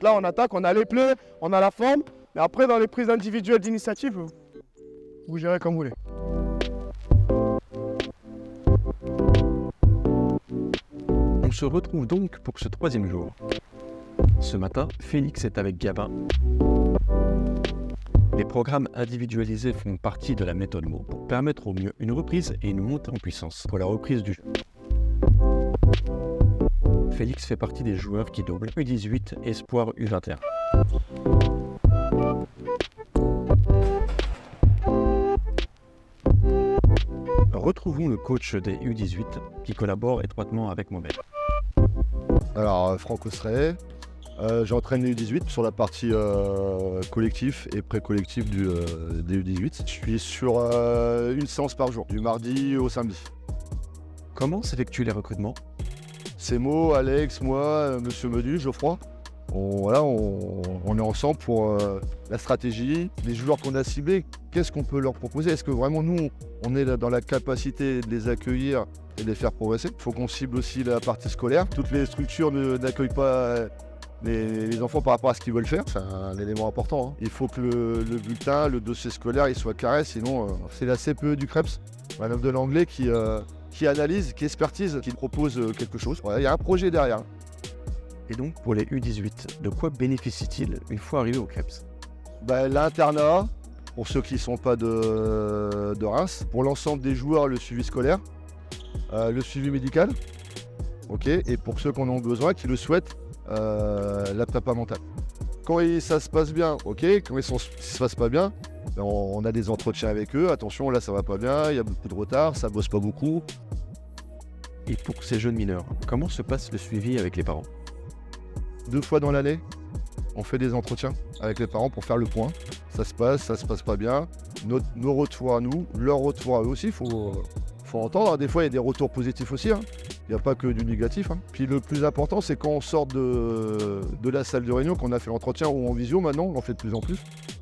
là, on attaque, on a les pneus, on a la forme. Mais après, dans les prises individuelles d'initiative, vous gérez comme vous voulez. On se retrouve donc pour ce 3e jour. Ce matin, Félix est avec Gabin. Les programmes individualisés font partie de la méthode MO pour permettre au mieux une reprise et une montée en puissance pour la reprise du jeu. Félix fait partie des joueurs qui doublent U18 Espoir U21. Retrouvons le coach des U18 qui collabore étroitement avec Mohamed. Alors, Franck Ostrey, j'entraîne les U18 sur la partie collectif et pré-collectif des U18. Je suis sur une séance par jour, du mardi au samedi. Comment s'effectuent les recrutements? C'est Mo, Alex, moi, Monsieur Medu, Geoffroy. On est ensemble pour la stratégie, les joueurs qu'on a ciblés, qu'est-ce qu'on peut leur proposer? Est-ce que vraiment nous, on est dans la capacité de les accueillir et de les faire progresser? Il faut qu'on cible aussi la partie scolaire. Toutes les structures n'accueillent pas les enfants par rapport à ce qu'ils veulent faire. C'est un élément important, hein. Il faut que le bulletin, le dossier scolaire, il soit carré, sinon c'est la CPE du CREPS, madame de l'anglais, qui analyse, qui expertise, qui propose quelque chose. Voilà, il y a un projet derrière. Et donc, pour les U18, de quoi bénéficient-ils une fois arrivés au CREPS? L'internat, pour ceux qui ne sont pas de Reims. Pour l'ensemble des joueurs, le suivi scolaire, le suivi médical. Okay. Et pour ceux qui en ont besoin, qui le souhaitent, la prépa mentale. Quand ça se passe bien, ok. Quand ça ne se passe pas bien, on a des entretiens avec eux. Attention, là ça va pas bien, il y a beaucoup de retard, ça bosse pas beaucoup. Et pour ces jeunes mineurs, comment se passe le suivi avec les parents? 2 fois dans l'année, on fait des entretiens avec les parents pour faire le point. Ça se passe pas bien. Nos retours à nous, leurs retours à eux aussi, faut entendre. Des fois, il y a des retours positifs aussi, hein. Il n'y a pas que du négatif, hein. Puis le plus important, c'est quand on sort de la salle de réunion, qu'on a fait l'entretien ou en visio maintenant, on en fait de plus en plus,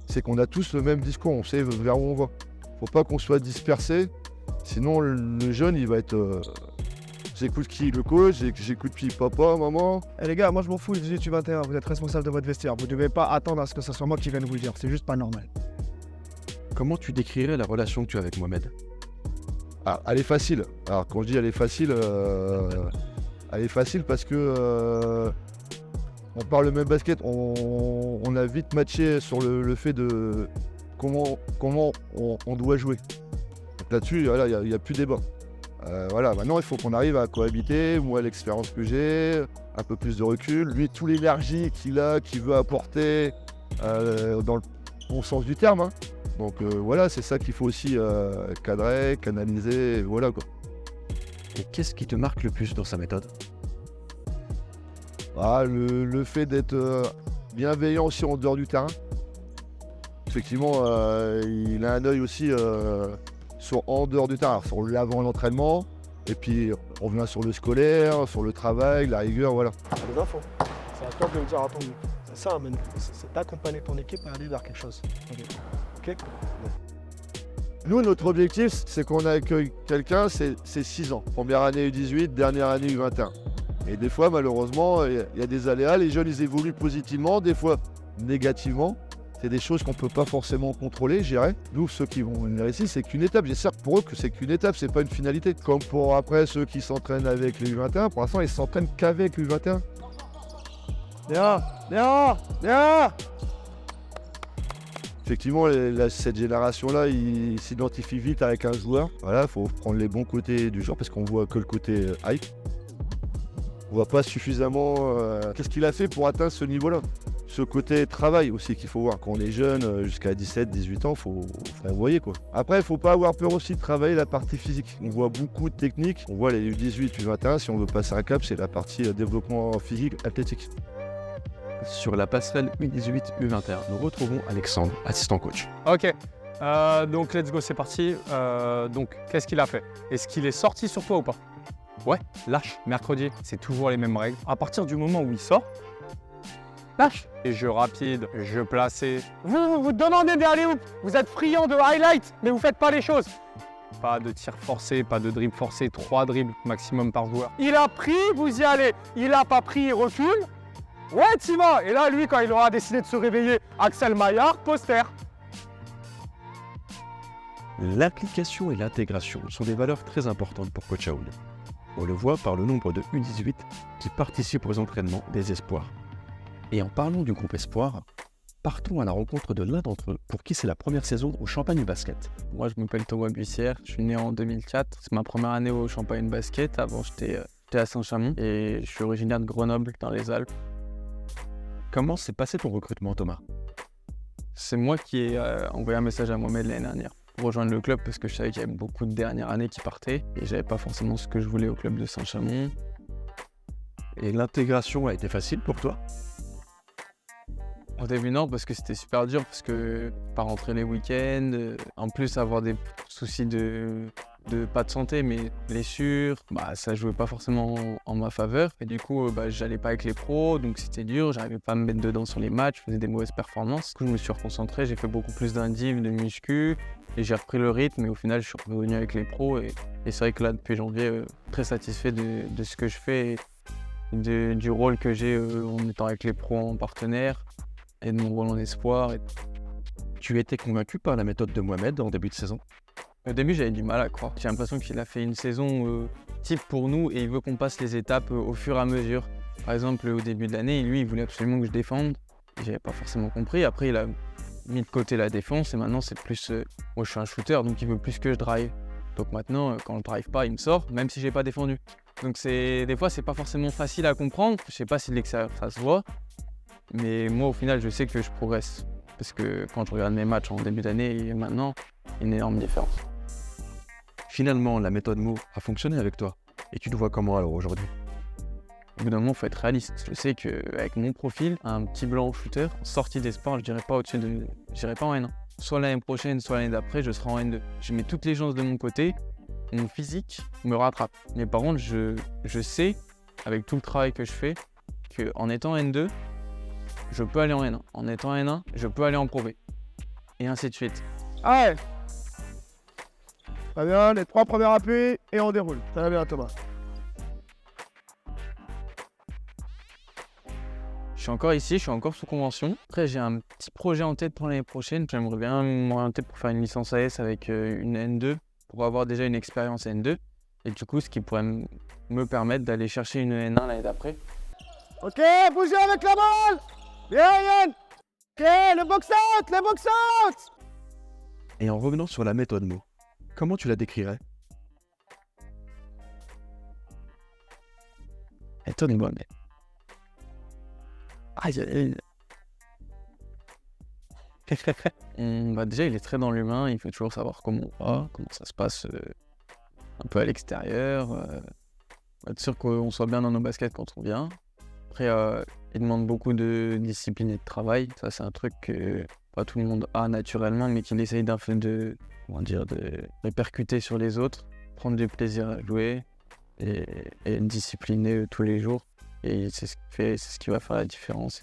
c'est qu'on a tous le même discours, on sait vers où on va. Faut pas qu'on soit dispersé, sinon le jeune, il va être... J'écoute qui? Le coach, j'écoute qui? Papa, maman? Les gars, moi je m'en fous, le 18 U21, vous êtes responsable de votre vestiaire. Vous devez pas attendre à ce que ce soit moi qui vienne vous le dire, c'est juste pas normal. Comment tu décrirais la relation que tu as avec Mohamed? Elle est facile. Alors quand je dis elle est facile parce que on parle le même basket, on a vite matché sur le fait de comment on doit jouer. Donc là-dessus, voilà, il n'y a plus débat. Voilà, maintenant il faut qu'on arrive à cohabiter. Moi, l'expérience que j'ai, un peu plus de recul, lui, toute l'énergie qu'il a, qu'il veut apporter dans le bon sens du terme, hein. Donc voilà, c'est ça qu'il faut aussi cadrer, canaliser, voilà quoi. Et qu'est-ce qui te marque le plus dans sa méthode? Le fait d'être bienveillant aussi en dehors du terrain. Effectivement, il a un œil aussi en dehors du terrain, sur l'avant l'entraînement, et puis on revient sur le scolaire, sur le travail, la rigueur, voilà. Les infos, c'est à toi de me dire attendu. C'est ça, c'est d'accompagner ton équipe à aller vers quelque chose. Ok. Nous, notre objectif, c'est qu'on accueille quelqu'un, c'est 6 ans. Première année U18, dernière année U21. Et des fois, malheureusement, il y a des aléas. Les jeunes, ils évoluent positivement, des fois négativement. C'est des choses qu'on ne peut pas forcément contrôler, gérer. Nous, ceux qui vont venir ici, c'est qu'une étape. J'espère pour eux que c'est qu'une étape, c'est pas une finalité. Comme pour après ceux qui s'entraînent avec les U21, pour l'instant, ils s'entraînent qu'avec les U21. Viens. Effectivement, cette génération-là, ils s'identifient vite avec un joueur. Voilà, il faut prendre les bons côtés du joueur parce qu'on voit que le côté hype. On voit pas suffisamment qu'est-ce qu'il a fait pour atteindre ce niveau-là. Ce côté travail aussi qu'il faut voir. Quand on est jeune, jusqu'à 17, 18 ans, faut envoyer quoi. Après, il faut pas avoir peur aussi de travailler la partie physique. On voit beaucoup de techniques. On voit les U18, U21. Si on veut passer un cap, c'est la partie développement physique, athlétique. Sur la passerelle U18, U21, nous retrouvons Alexandre, assistant coach. Ok, donc let's go, c'est parti. Donc, qu'est-ce qu'il a fait? Est-ce qu'il est sorti sur toi ou pas? Ouais, lâche, mercredi, c'est toujours les mêmes règles. À partir du moment où il sort, lâche. Et jeu rapide, jeu placé. Vous demandez des alley-oops, vous êtes friand de highlight, mais vous faites pas les choses. Pas de tir forcé, pas de dribble forcé, 3 dribbles maximum par joueur. Il a pris, vous y allez. Il a pas pris, il recule. Ouais, t'y vas. Et là, lui, quand il aura décidé de se réveiller, Axel Maillard, poster. L'application et l'intégration sont des valeurs très importantes pour Coach Aoun. On le voit par le nombre de U18 qui participent aux entraînements des espoirs. Et en parlant du groupe espoir, partons à la rencontre de l'un d'entre eux pour qui c'est la première saison au Champagne Basket. Moi, je m'appelle Thomas Buissière, je suis né en 2004. C'est ma première année au Champagne Basket. Avant, j'étais à Saint-Chamond et je suis originaire de Grenoble, dans les Alpes. Comment s'est passé ton recrutement, Thomas? C'est moi qui ai envoyé un message à Mohamed l'année dernière pour rejoindre le club parce que je savais qu'il y avait beaucoup de dernières années qui partaient et j'avais pas forcément ce que je voulais au club de Saint-Chamond. Et l'intégration a été facile pour toi? Au début, non, parce que c'était super dur, parce que pas rentrer les week-ends, en plus avoir des soucis de pas de santé, mais blessures, ça jouait pas forcément en ma faveur. Et du coup, j'allais pas avec les pros, donc c'était dur, j'arrivais pas à me mettre dedans sur les matchs, je faisais des mauvaises performances. Du coup, je me suis reconcentré, j'ai fait beaucoup plus d'indiv, de muscu, et j'ai repris le rythme, et au final, je suis revenu avec les pros. Et c'est vrai que là, depuis janvier, très satisfait de ce que je fais, et du rôle que j'ai en étant avec les pros en partenaire, et de mon rôle en espoir. Tu étais convaincu par la méthode de Mohamed en début de saison? Au début, j'avais du mal à croire. J'ai l'impression qu'il a fait une saison type pour nous et il veut qu'on passe les étapes au fur et à mesure. Par exemple, au début de l'année, lui, il voulait absolument que je défende. J'avais pas forcément compris. Après, il a mis de côté la défense et maintenant, c'est plus... moi, je suis un shooter, donc il veut plus que je drive. Donc maintenant, quand je drive pas, il me sort, même si j'ai pas défendu. Donc des fois, c'est pas forcément facile à comprendre. Je sais pas si de l'extérieur, ça se voit. Mais moi, au final, je sais que je progresse. Parce que quand je regarde mes matchs en début d'année et maintenant, il y a une énorme différence. Finalement, la méthode Mo a fonctionné avec toi. Et tu te vois comment alors aujourd'hui? Au bout d'un moment, il faut être réaliste. Je sais qu'avec mon profil, un petit blanc shooter, en sortie des sports, je dirais pas au-dessus de... Je dirais pas en N1. Soit l'année prochaine, soit l'année d'après, je serai en N2. Je mets toutes les chances de mon côté. Mon physique me rattrape. Mais par contre, je sais, avec tout le travail que je fais, qu'en étant N2, je peux aller en N1. En étant N1, je peux aller en Pro B. Et ainsi de suite. Allez. Très bien, les 3 premiers appuis et on déroule. Très bien, Thomas. Je suis encore ici, je suis encore sous convention. Après, j'ai un petit projet en tête pour l'année prochaine. J'aimerais bien m'orienter pour faire une licence AS avec une N2, pour avoir déjà une expérience N2. Et du coup, ce qui pourrait me permettre d'aller chercher une N1 l'année d'après. Ok, bougez avec la balle. Bien, Yann. Ok, le box-out, le box-out. Et en revenant sur la méthode Mo, comment tu la décrirais? Étonnez-moi, mais... Déjà, il est très dans l'humain, il faut toujours savoir comment on va, comment ça se passe un peu à l'extérieur. Être sûr qu'on soit bien dans nos baskets quand on vient. Après, il demande beaucoup de discipline et de travail. Ça, c'est un truc que pas tout le monde a naturellement, mais qu'il essaye de répercuter sur les autres, prendre du plaisir à jouer et être discipliné tous les jours. Et c'est ce qui va faire la différence.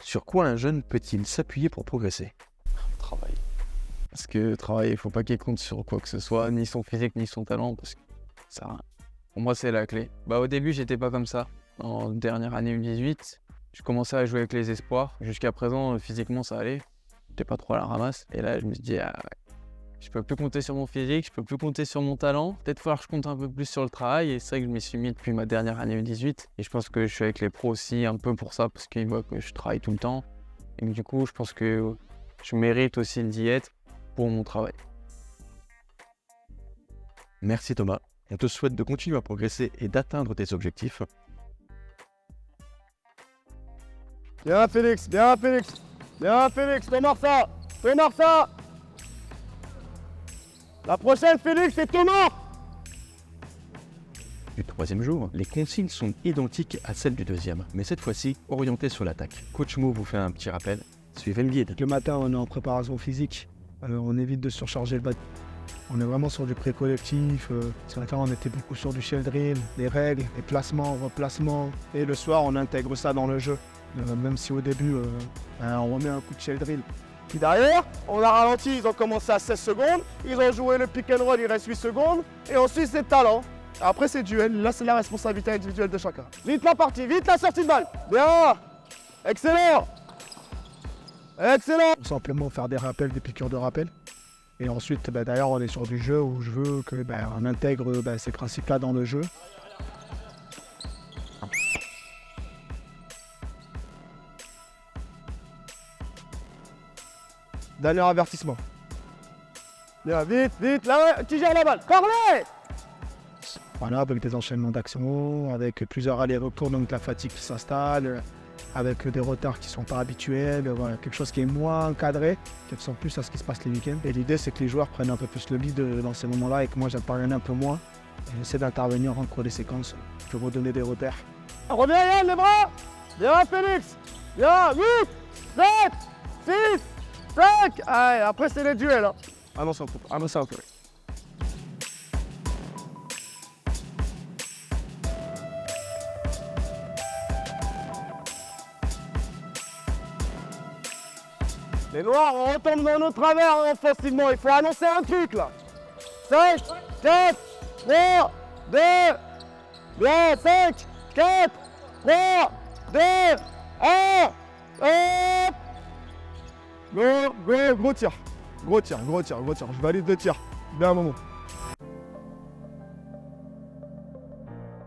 Sur quoi un jeune peut-il s'appuyer pour progresser? Travail. Parce que travail, il ne faut pas qu'il compte sur quoi que ce soit, ni son physique, ni son talent, parce que ça, pour moi, c'est la clé. Au début, j'étais pas comme ça. En dernière année U18, je commençais à jouer avec les espoirs. Jusqu'à présent, physiquement, ça allait. J'étais pas trop à la ramasse. Et là, je me suis dit, je peux plus compter sur mon physique, je peux plus compter sur mon talent. Peut-être falloir que je compte un peu plus sur le travail. Et c'est vrai que je m'y suis mis depuis ma dernière année U18. Et je pense que je suis avec les pros aussi un peu pour ça, parce qu'ils voient que je travaille tout le temps. Et que du coup, je pense que je mérite aussi d'y être pour mon travail. Merci Thomas. On te souhaite de continuer à progresser et d'atteindre tes objectifs. Bien, Félix, bien, Félix. Bien, Félix, démarre ça. Démarre ça. La prochaine, Félix, c'est Thomas. Du troisième jour, les consignes sont identiques à celles du deuxième, mais cette fois-ci orientées sur l'attaque. Coach Mo vous fait un petit rappel. Suivez le guide. Le matin, on est en préparation physique. On évite de surcharger le bâton. On est vraiment sur du pré-collectif. Ce matin, on était beaucoup sur du shell drill, les règles, les placements, replacements. Et le soir, on intègre ça dans le jeu. Même si au début, on remet un coup de shell drill. Puis derrière, on a ralenti, ils ont commencé à 16 secondes. Ils ont joué le pick and roll, il reste 8 secondes. Et ensuite, c'est talent. Après, c'est duel. Là, c'est la responsabilité individuelle de chacun. Vite la partie, vite la sortie de balle. Bien. Excellent. Excellent. Simplement faire des rappels, des piqûres de rappel. Et ensuite, d'ailleurs, on est sur du jeu où je veux que on intègre ces principes-là dans le jeu. Dernier avertissement. Bien, vite, vite, là, qui gère la balle. Cornet. Voilà, avec des enchaînements d'actions, avec plusieurs allers-retours, donc la fatigue qui s'installe, avec des retards qui ne sont pas habituels, voilà, quelque chose qui est moins encadré, qui ressemble plus à ce qui se passe les week-ends. Et l'idée, c'est que les joueurs prennent un peu plus le lead dans ces moments-là et que moi, j'intervienne un peu moins. Et j'essaie d'intervenir en cours des séquences pour redonner des repères. Reviens Yann, les bras. Bien Félix. Bien, 8, 7, 6, 5. Allez, après c'est les duels. Hein. Ah non, c'est un coup. Ah non, c'est un coup. Les noirs, on retombe dans nos travers hein, offensivement. Il faut annoncer un truc là. 5, 4, 3, 2, bien, 5, 4, 3, 2, 1, hop. Gros tir. Gros tir. Je valide le tir. Bien un moment.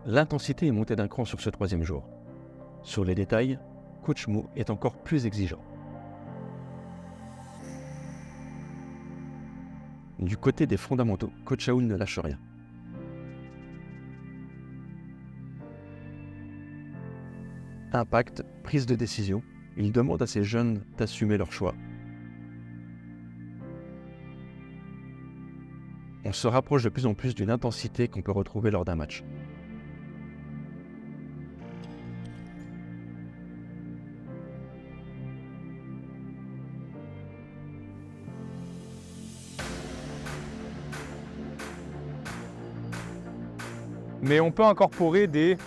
L'intensité est montée d'un cran sur ce troisième jour. Sur les détails, Coach Mo est encore plus exigeant. Du côté des fondamentaux, Coach Aoun ne lâche rien. Impact, prise de décision, il demande à ces jeunes d'assumer leur choix. On se rapproche de plus en plus d'une intensité qu'on peut retrouver lors d'un match. Mais on peut incorporer des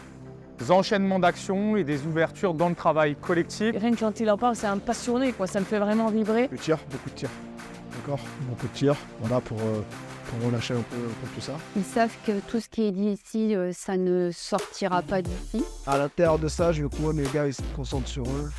enchaînements d'actions et des ouvertures dans le travail collectif. Rien que quand il en parle, c'est un passionné, quoi. Ça me fait vraiment vibrer. Le tir, beaucoup de tirs. D'accord. Beaucoup de tirs. Voilà, pour relâcher un peu tout ça. Ils savent que tout ce qui est dit ici, ça ne sortira pas d'ici. À l'intérieur de ça, je veux que moi, mes gars, ils se concentrent sur eux.